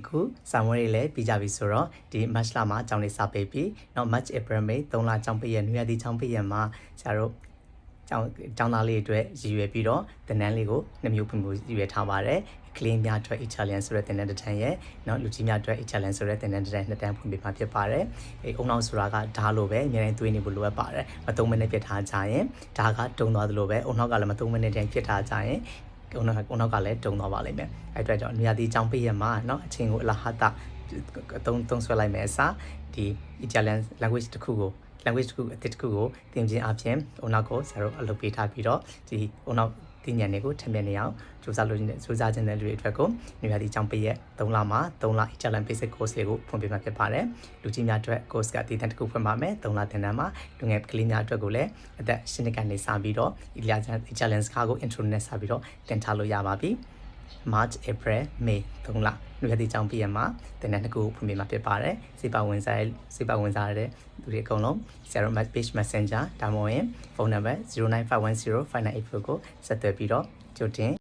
ခုစာမွေးတွေလည်းပြီးကြပြီဆိုတော့ဒီ March လမှာကျောင်းလေးစပေးပြီးနောက် March April May 3လကျောင်းပိတ်ရက်နွေရာသီကျောင်းပိတ်ရက်မှာဆရာတို့ကျောင်းသားလေးအတွက်ရည်ရွယ်ပြီးတော့သင်တန်းလေးကို2မျိုးဖွင့်ဖို့ရည်ရွယ်ထားပါတယ်ကလေးများအတွက် Italian ဆိုတဲ့သင်တန်းတစ်တန်းရဲ့နောက်လူကြီးများအတွက် Italian ဆိုတဲ့သင်တန်းတစ်တန်းနှစ်တန်းဖွင့်ပေးမှာဖြစ်ပါတယ်အုံနောက်ဆိုတာကဓာတ်လိုပဲအများကြီးသွေးနေဖို့လိုအပ်ပါတယ်မ3မိနစ်ပြတ်ထားကြရင်ဓာတ်ကတုံသွားသလိုပဲအုံနောက်ကလည်းမ3မိနစ်တည်းပြတ်ထားကြရင်အုံနောက်ကလည်းတုံသွားပါလိမ့်မယ်အဲ့အတွက်ကြောင့်နေရာဒီကျောင်းပိတ်ရမှာเนาะအချိန်ကိုအလားဟာတာသုံးဆွဲလိုက်မယ်အစားဒီ Italian language တစ်ခုကို language တစ်ခုအသစ်တစ်ခုကိုသင်ခြင်းအပြင်အုံနောက်ကိုဆရာတို့အလုပ်ပေးထားပြီးတော့ဒီအုံနောက်တင်ညာတွေကိုထပ်မြက်နေအောင်စူးစမ်းခြင်းတဲ့လူတွေအတွက်ကိုနေရာဒီကျောင်းပိတ်ရက်3လမှာ3လ Italian basic course လေးကိုဖွင့်ပေးမှာဖြစ်ပါတယ်လူကြီးများအတွက် course ကတည်တံ့တစ်ခုဖွင့်ပါမယ်3လသင်တန်းမှာလူငယ်ကလေးများအတွက်ကိုလည်းအသက်10နှစ်ကနေစပြီးတော့ Italian စကားကို intro နဲ့စပြီးတော့သင်ထားလို့ရပါပြီMarch April May 3လလူရည်ကျောင်းပြည့်မှာတင်တဲ့တစ်ခုဖွင့်ပေးမှာဖြစ်ပါတယ်စိတ်ပါဝင်စားတဲ့လူတွေအကုန်လုံးဆရာတို့ page messenger ဒါမှမဟုတ်ဖုန်းနံပါတ်09510598ကိုဆက်သွယ်ပြီးတော့ကြိုတင်